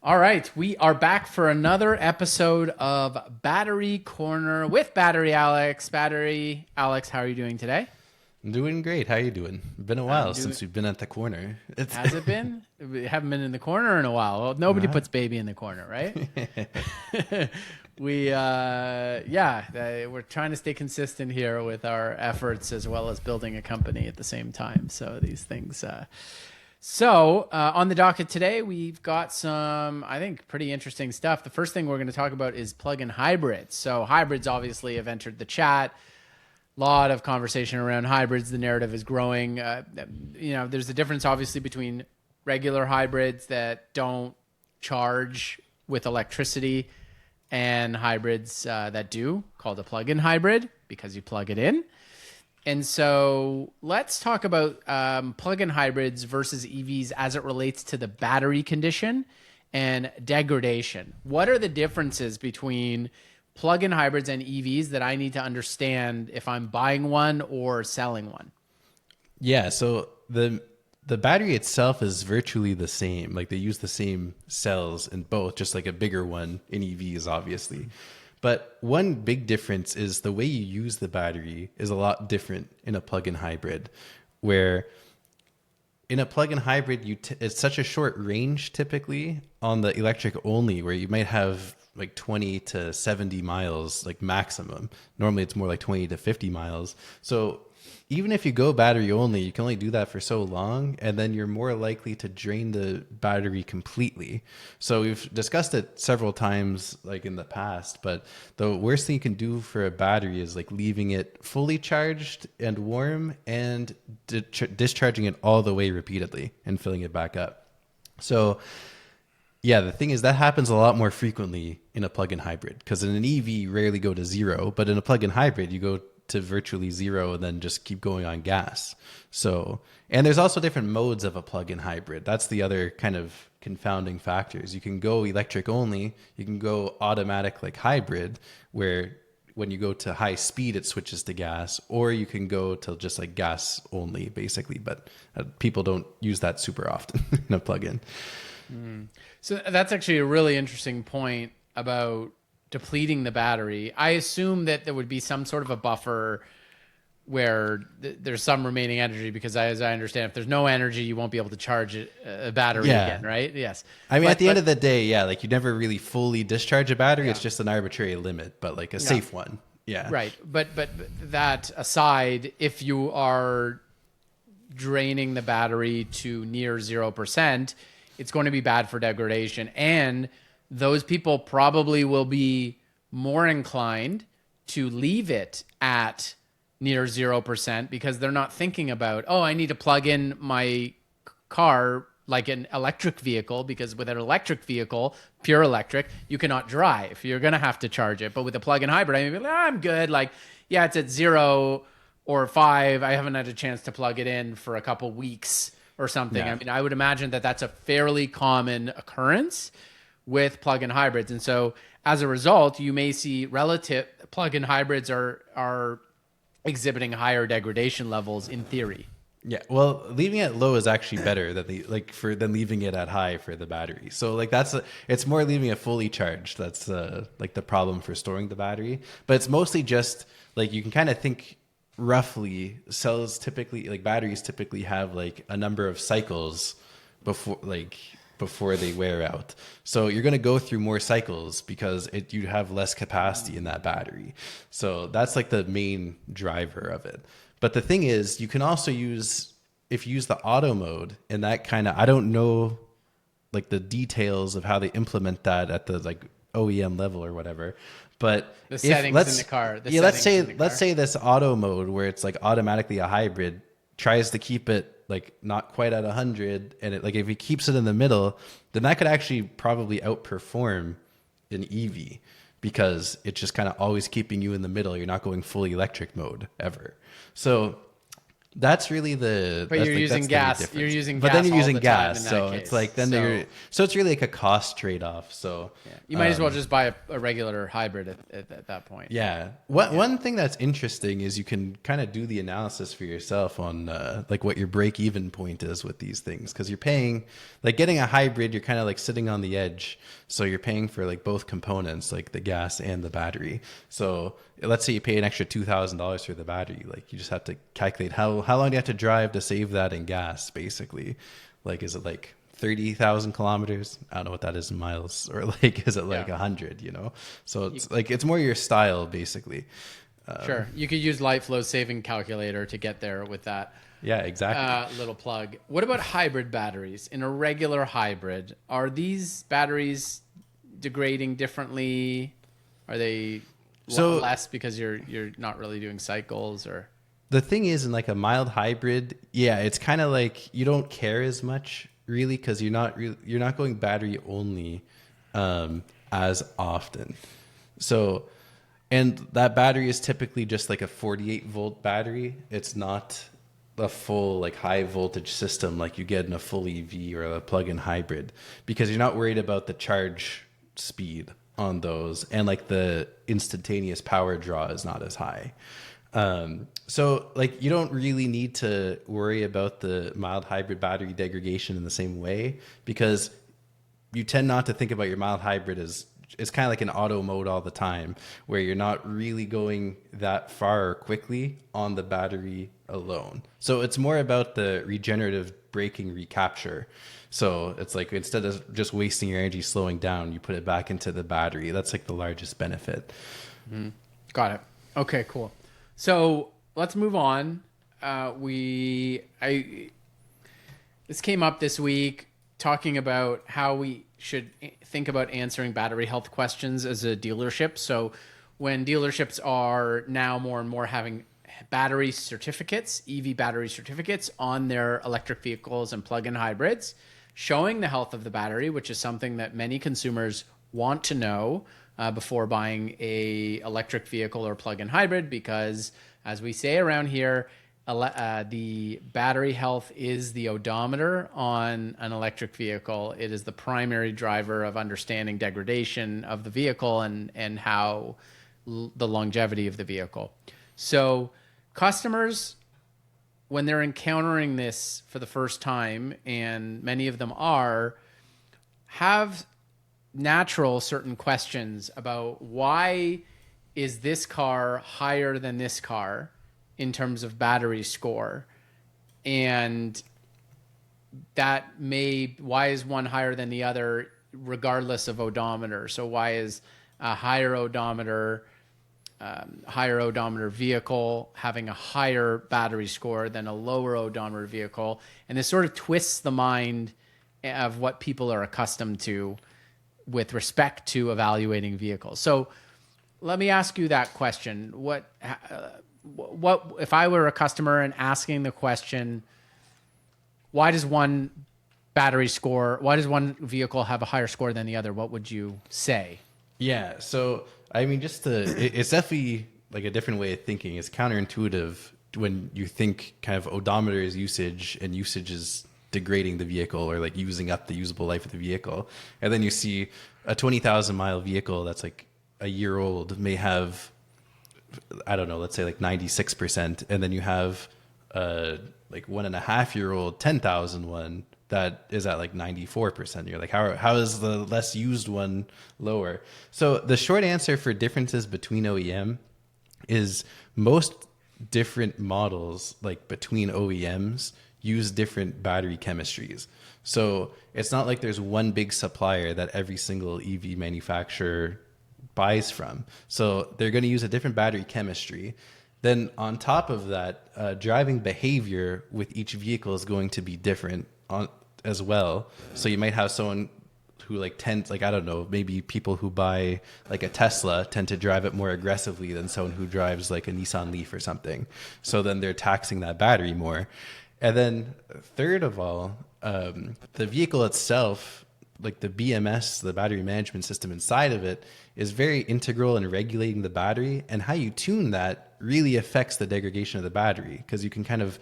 All right, we are back for another episode of Battery Corner with Battery Alex. Battery Alex, how are you doing today? I'm doing great. How you doing? Been a I'm while doing. since we've been at the corner. It's Has it been? We haven't been in the corner in a while. Well, nobody uh, puts baby in the corner, right? We're trying to stay consistent here with our efforts as well as building a company at the same time. So these things. On the docket today, we've got some, I think, pretty interesting stuff. The first thing we're going to talk about is plug-in hybrids. So hybrids obviously have entered the chat. Lot of conversation around hybrids. The narrative is growing. There's a difference obviously between regular hybrids that don't charge with electricity and hybrids that do, called a plug-in hybrid because you plug it in. And so let's talk about plug-in hybrids versus EVs as it relates to the battery condition and degradation. What are the differences between plug-in hybrids and EVs that I need to understand if I'm buying one or selling one? yeah. So the battery itself is virtually the same. Like they use the same cells in both, just like a bigger one in EVs, obviously. But one big difference is the way you use the battery is a lot different in a plug-in hybrid, where in a plug-in hybrid, it's such a short range typically on the electric only, where you might have like 20 to 70 miles, like maximum. Normally it's more like 20 to 50 miles. So even if you go battery only, you can only do that for so long, and then you're more likely to drain the battery completely. So we've discussed it several times like in the past, but the worst thing you can do for a battery is like leaving it fully charged and warm and discharging it all the way repeatedly and filling it back up. So yeah, the thing is that happens a lot more frequently in a plug-in hybrid, because in an EV you rarely go to zero, but in a plug-in hybrid you go to virtually zero and then just keep going on gas. So, and there's also different modes of a plug-in hybrid. That's the other kind of confounding factors. You can go electric only, you can go automatic like hybrid, where when you go to high speed it switches to gas, or you can go to just like gas only basically, but people don't use that super often in a plug-in. So that's actually a really interesting point about depleting the battery. I assume that there would be some sort of a buffer where there's some remaining energy, because as I understand, if there's no energy, you won't be able to charge a battery Yeah. again, right? Yes. I mean, But, at the but end of the day, yeah, like you never really fully discharge a battery. yeah, It's just an arbitrary limit, but like a yeah, safe one. Yeah. right. But that aside, if you are draining the battery to near 0%, it's going to be bad for degradation. And those people probably will be more inclined to leave it at near 0% because they're not thinking about, oh, I need to plug in my car like an electric vehicle, because with an electric vehicle, pure electric, you cannot drive. You're going to have to charge it. But with a plug-in hybrid, I mean, I'm good. Like, yeah, it's at 0 or 5. I haven't had a chance to plug it in for a couple weeks or something. I Yeah. mean, I would imagine that that's a fairly common occurrence with plug-in hybrids. And so as a result, you may see relative plug-in hybrids are exhibiting higher degradation levels in theory. Yeah. Well, leaving it low is actually better than leaving it at high for the battery. So like it's more leaving it fully charged. That's like the problem for storing the battery. But it's mostly just like you can kind of think roughly batteries typically have like a number of cycles before they wear out. So you're going to go through more cycles because you have less capacity in that battery. So that's like the main driver of it. But the thing is, you can also if you use the auto mode, and that kind of, I don't know like the details of how they implement that at the like OEM level or whatever. But The settings in the car. let's say this auto mode where it's like automatically a hybrid tries to keep it like not quite at 100, and it like if he keeps it in the middle, then that could actually probably outperform an EV, because it's just kind of always keeping you in the middle. You're not going fully electric mode ever. So That's really the. But that's you're like, using that's the big gas. difference. You're using but gas. then you're all using the time gas, in that so case. it's like then so, you're. So it's really like a cost trade off. So yeah. You might as well just buy a regular hybrid at that point. yeah. One thing that's interesting is you can kind of do the analysis for yourself on like what your break even point is with these things, because you're paying like getting a hybrid, you're kind of like sitting on the edge, so you're paying for like both components, like the gas and the battery. So let's say you pay an extra $2,000 for the battery, like you just have to calculate how long do you have to drive to save that in gas, basically. Like, is it like 30,000 kilometers? I don't know what that is in miles, or like, is it like 100, you know? So it's like, it's more your style, basically. Sure. You could use LightFlow saving calculator to get there with that Yeah, exactly. little plug. What about hybrid batteries? In a regular hybrid, are these batteries degrading differently? Are they less because you're not really doing cycles, or? The thing is, in like a mild hybrid, yeah, it's kind of like you don't care as much really, because you're not going battery only as often. So, and that battery is typically just like a 48-volt battery. It's not a full like high voltage system like you get in a full EV or a plug-in hybrid, because you're not worried about the charge speed on those, and like the instantaneous power draw is not as high. So like you don't really need to worry about the mild hybrid battery degradation in the same way, because you tend not to think about your mild hybrid as it's kind of like an auto mode all the time, where you're not really going that far or quickly on the battery alone. So it's more about the regenerative braking recapture. So it's like, instead of just wasting your energy slowing down, you put it back into the battery. That's like the largest benefit. Got it. Okay, cool. So let's move on. This came up this week, talking about how we should think about answering battery health questions as a dealership. So when dealerships are now more and more having battery certificates, EV battery certificates on their electric vehicles and plug-in hybrids, showing the health of the battery, which is something that many consumers want to know before buying a electric vehicle or plug-in hybrid, because as we say around here, the battery health is the odometer on an electric vehicle. It is the primary driver of understanding degradation of the vehicle and how the longevity of the vehicle. So customers, when they're encountering this for the first time, and many of them have natural certain questions about why is this car higher than this car in terms of battery score, and why is one higher than the other regardless of odometer? So why is a higher odometer vehicle having a higher battery score than a lower odometer vehicle? And this sort of twists the mind of what people are accustomed to with respect to evaluating vehicles. So let me ask you that question. What if I were a customer and asking the question, why does one vehicle have a higher score than the other? What would you say? Yeah. So, I mean, it's definitely like a different way of thinking. It's counterintuitive when you think kind of odometer is usage, and usage is degrading the vehicle or like using up the usable life of the vehicle. And then you see a 20,000 mile vehicle that's like a year old may have, I don't know, let's say like 96%. And then you have like 1.5-year-old 10,000 one that is at like 94%. You're like, how is the less used one lower? So the short answer for differences between OEM is most different models, like between OEMs, use different battery chemistries. So it's not like there's one big supplier that every single EV manufacturer buys from. So they're going to use a different battery chemistry. Then on top of that, driving behavior with each vehicle is going to be different as well. So you might have someone who I don't know, maybe people who buy like a Tesla tend to drive it more aggressively than someone who drives like a Nissan Leaf or something. So then they're taxing that battery more. And then third of all, the vehicle itself, like the BMS, the battery management system inside of it, is very integral in regulating the battery, and how you tune that really affects the degradation of the battery, because you can kind of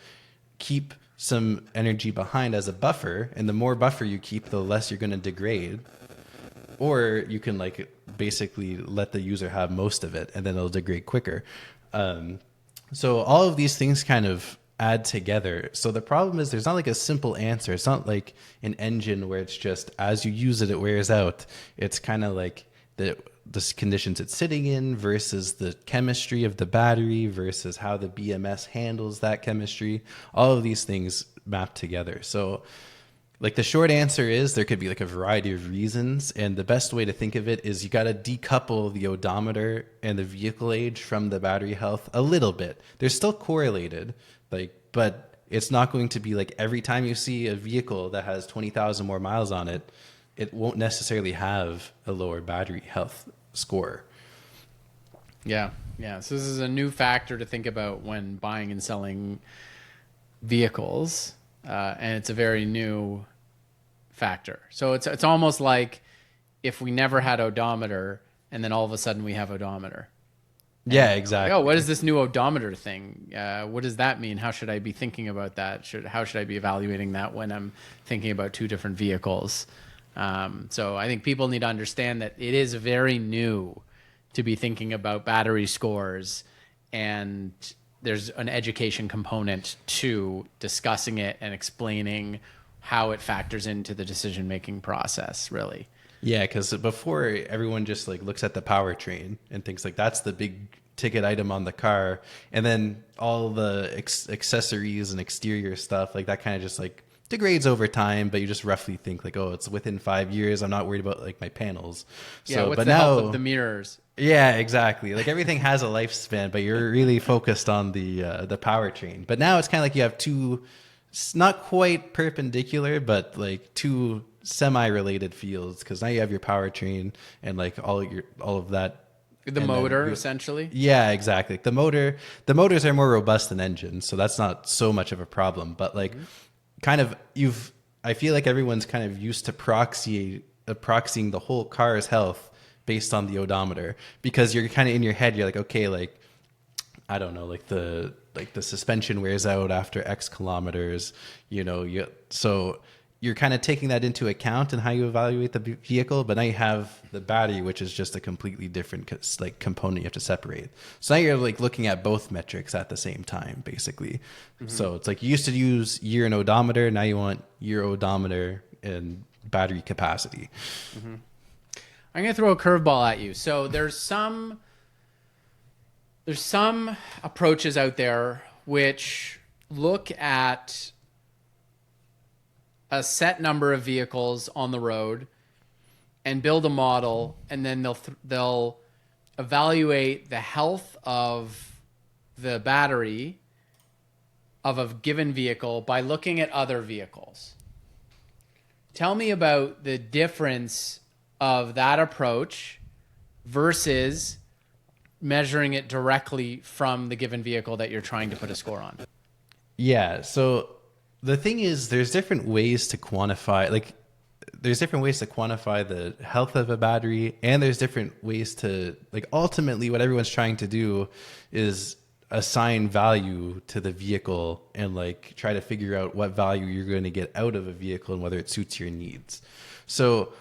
keep some energy behind as a buffer, and the more buffer you keep, the less you're going to degrade. Or you can like basically let the user have most of it, and then it'll degrade quicker. So all of these things kind of add together. So the problem is there's not like a simple answer. It's not like an engine where it's just as you use it, it wears out. It's kind of like the conditions it's sitting in versus the chemistry of the battery versus how the BMS handles that chemistry. All of these things map together. So like the short answer is there could be like a variety of reasons. And the best way to think of it is you got to decouple the odometer and the vehicle age from the battery health a little bit. They're still correlated, like, but it's not going to be like every time you see a vehicle that has 20,000 more miles on it, it won't necessarily have a lower battery health score. Yeah. So this is a new factor to think about when buying and selling vehicles, and it's a very new factor. So it's almost like if we never had odometer, and then all of a sudden we have odometer. Yeah, exactly. Oh, what is this new odometer thing? What does that mean? How should I be thinking about that? How should I be evaluating that when I'm thinking about two different vehicles? So I think people need to understand that it is very new to be thinking about battery scores, and there's an education component to discussing it and explaining how it factors into the decision-making process, really. Yeah, because before everyone just like looks at the powertrain and thinks like that's the big ticket item on the car, and then all the accessories and exterior stuff like that kind of just like degrades over time, but you just roughly think like, oh, it's within 5 years. I'm not worried about like my panels. Yeah, what's the health of the mirrors? Yeah, exactly. Like everything has a lifespan, but you're really focused on the powertrain. But now it's kind of like you have two, not quite perpendicular, but like two semi-related fields, because now you have your powertrain and like all of that. The motor, essentially. Yeah, exactly. The motors are more robust than engines, so that's not so much of a problem. But like, kind of, I feel like everyone's kind of used to proxying the whole car's health based on the odometer, because you're kind of in your head, you're like, okay, like I don't know, like the suspension wears out after X kilometers, so you're kind of taking that into account in how you evaluate the vehicle. But now you have the battery, which is just a completely different like component you have to separate. So now you're like looking at both metrics at the same time, basically. Mm-hmm. So it's like you used to use year and odometer. Now you want year, odometer, and battery capacity. Mm-hmm. I'm going to throw a curveball at you. So there's some approaches out there which look at a set number of vehicles on the road and build a model, and then they'll evaluate the health of the battery of a given vehicle by looking at other vehicles. Tell me about the difference of that approach versus measuring it directly from the given vehicle that you're trying to put a score on. Yeah, so the thing is, there's different ways to quantify, the health of a battery, and there's different ways to, like, ultimately what everyone's trying to do is assign value to the vehicle and like try to figure out what value you're going to get out of a vehicle and whether it suits your needs. So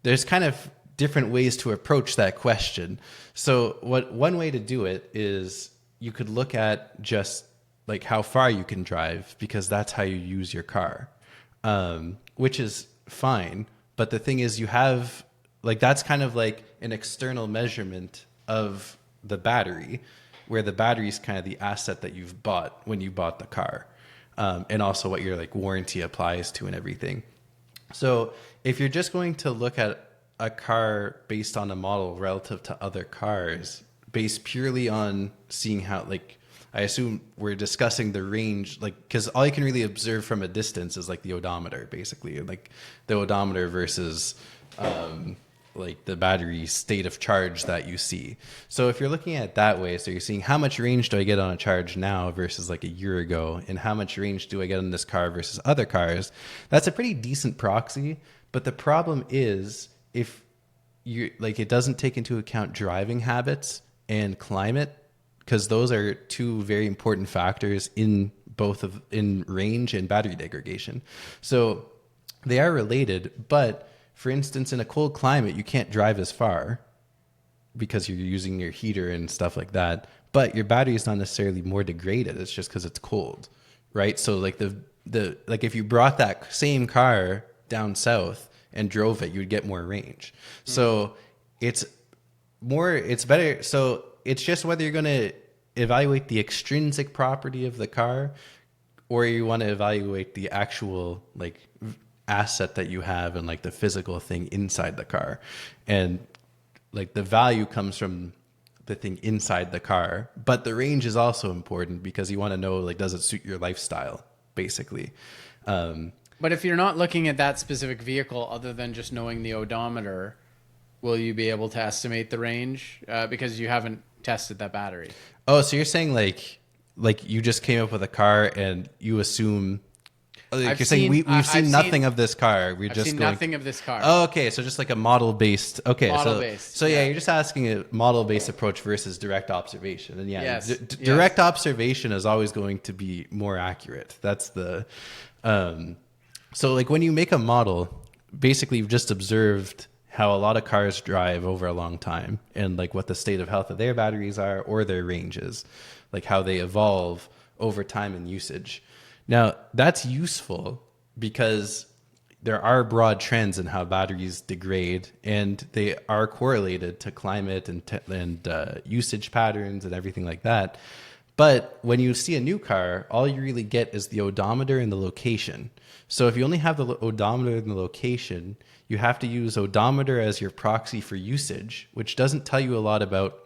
there's kind of different ways to approach that question. So one way to do it is you could look at just like how far you can drive, because that's how you use your car, which is fine. But the thing is, you have like, that's kind of like an external measurement of the battery, where the battery is kind of the asset that you've bought when you bought the car, and also what your like warranty applies to and everything. So if you're just going to look at a car based on a model relative to other cars, based purely on seeing how, like, I assume we're discussing the range, like, because all you can really observe from a distance is like the odometer, basically, like the odometer versus like the battery state of charge that you see. So if you're looking at it that way, so you're seeing how much range do I get on a charge now versus like a year ago, and how much range do I get on this car versus other cars, that's a pretty decent proxy. But the problem is, if you like, it doesn't take into account driving habits and climate, because those are two very important factors in both of in range and battery degradation. So they are related, but for instance, in a cold climate, you can't drive as far because you're using your heater and stuff like that. But your battery is not necessarily more degraded. It's just because it's cold, right? So like the like if you brought that same car down south and drove it, you'd get more range. So it's better. So it's just whether you're going to evaluate the extrinsic property of the car or you want to evaluate the actual like asset that you have and like the physical thing inside the car. And like the value comes from the thing inside the car, but the range is also important because you want to know, like, does it suit your lifestyle basically? But if you're not looking at that specific vehicle, other than just knowing the odometer, will you be able to estimate the range? Because you haven't tested that battery. Oh, so you're saying like you just came up with a car and you assume, like you're saying we've seen nothing of this car. We're just seen going, nothing of this car. Oh, okay. So just like a model based. Okay. Model-based, So yeah, you're just asking a model based approach versus direct observation. And yeah, Yes, direct observation is always going to be more accurate. That's the, so like when you make a model, basically you've just observed how a lot of cars drive over a long time and like what the state of health of their batteries are or their ranges, like how they evolve over time and usage. Now, that's useful because there are broad trends in how batteries degrade, and they are correlated to climate and usage patterns and everything like that. But when you see a new car, all you really get is the odometer and the location. So if you only have the odometer and the location, you have to use odometer as your proxy for usage, which doesn't tell you a lot about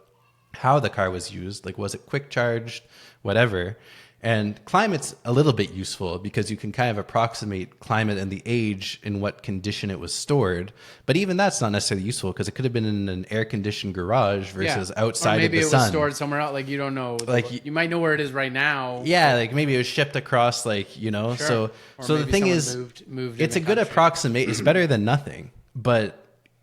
how the car was used. Like, was it quick charged, whatever. And climate's a little bit useful because you can kind of approximate climate and the age in what condition it was stored. But even that's not necessarily useful because it could have been in an air-conditioned garage versus outside of the sun. Maybe it was stored somewhere else. Like, you don't know. Like, you might know where it is right now. Yeah, like maybe it was shipped across, like, you know. Sure. So the thing is, moved it's a good approximate. It's better than nothing. But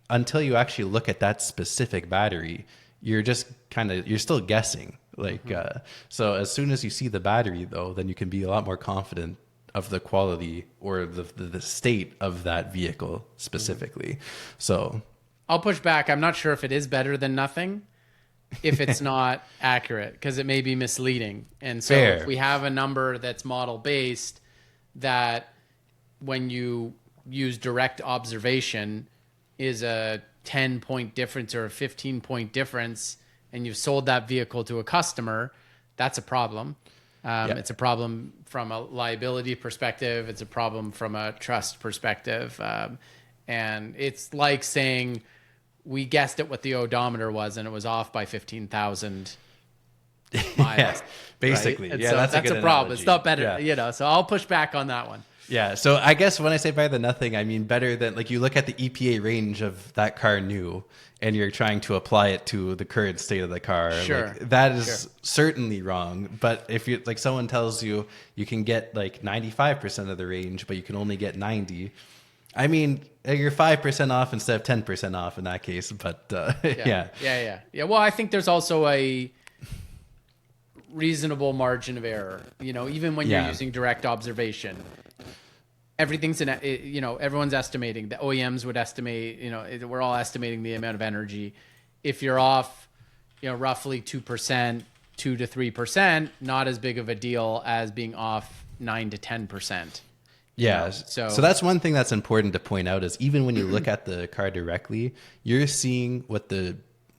until you actually look at that specific battery, you're just you're still guessing. Like, so as soon as you see the battery, though, then you can be a lot more confident of the quality or the state of that vehicle specifically. So I'll push back. I'm not sure if it is better than nothing if it's not accurate, because it may be misleading. And so Fair. If we have a number that's model based, that when you use direct observation is a 10-point difference or a 15-point difference, and you've sold that vehicle to a customer, that's a problem. It's a problem from a liability perspective. It's a problem from a trust perspective. And it's like saying we guessed at what the odometer was and it was off by 15,000 miles. Yeah, basically. Right? Yeah, so that's a good a problem. analogy. It's not better, Yeah. you know, so I'll push back on that one. Yeah, so I guess when I say better than nothing, I mean better than, like, you look at the EPA range of that car new and you're trying to apply it to the current state of the car. Sure. Like, that is certainly wrong. But if you, like, someone tells you you can get like 95% of the range, but you can only get 90, I mean, you're 5% off instead of 10% off in that case. But yeah. Well, I think there's also a reasonable margin of error, you know, even when you're using direct observation. Everything's everyone's estimating. The OEMs would estimate, we're all estimating the amount of energy. If you're off, roughly 2%, 2 to 3%, not as big of a deal as being off 9 to 10%. Yeah. So that's one thing that's important to point out is even when you look at the car directly, you're seeing what the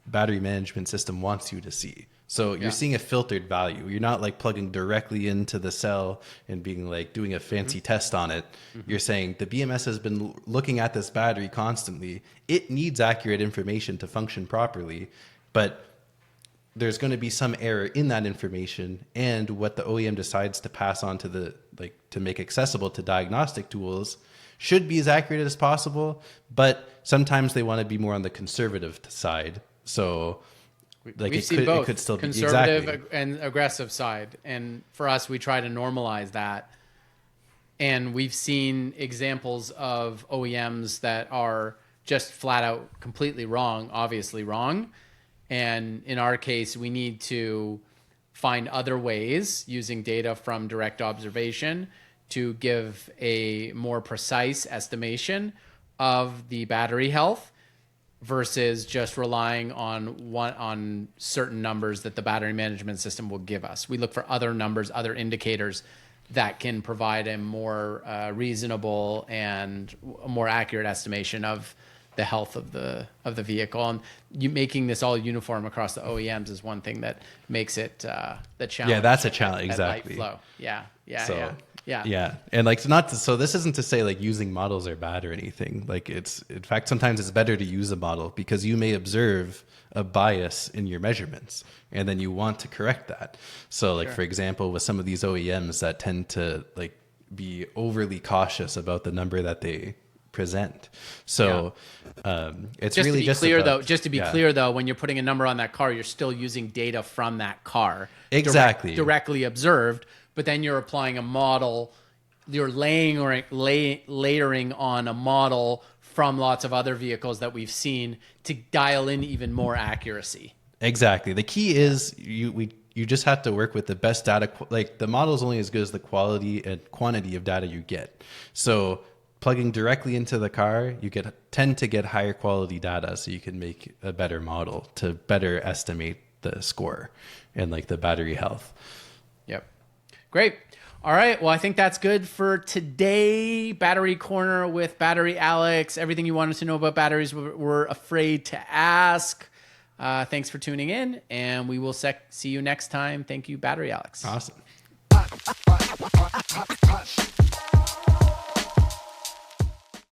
battery management system wants you to see. So you're seeing a filtered value. You're not like plugging directly into the cell and being like doing a fancy test on it. You're saying the BMS has been looking at this battery constantly. It needs accurate information to function properly, but there's going to be some error in that information, and what the OEM decides to pass on to to make accessible to diagnostic tools should be as accurate as possible, but sometimes they want to be more on the conservative side. So we've seen both, it could still be conservative and aggressive side. And for us, we try to normalize that. And we've seen examples of OEMs that are just flat out completely wrong, obviously wrong. And in our case, we need to find other ways using data from direct observation to give a more precise estimation of the battery health versus just relying on certain numbers that the battery management system will give us. We look for other numbers, other indicators that can provide a more reasonable and a more accurate estimation of the health of the vehicle. And making this all uniform across the OEMs is one thing that makes it the challenge. Yeah, that's a challenge. Exactly. Light flow. Yeah. And like, so this isn't to say like using models are bad or anything. Like, it's, in fact, sometimes it's better to use a model because you may observe a bias in your measurements and then you want to correct that. So like, for example, with some of these OEMs that tend to like be overly cautious about the number that they present. So it's just really to be just clear about, though, just to be clear though, when you're putting a number on that car, you're still using data from that car. Exactly. Directly observed, but then you're applying a model, you're layering on a model from lots of other vehicles that we've seen to dial in even more accuracy. Exactly. The key is you just have to work with the best data. Like, the model is only as good as the quality and quantity of data you get. So plugging directly into the car, you tend to get higher quality data, so you can make a better model to better estimate the score and like the battery health. Yep. Great. All right. Well, I think that's good for today. Battery Corner with Battery Alex. Everything you wanted to know about batteries we're afraid to ask. Thanks for tuning in, and we will see you next time. Thank you, Battery Alex. Awesome.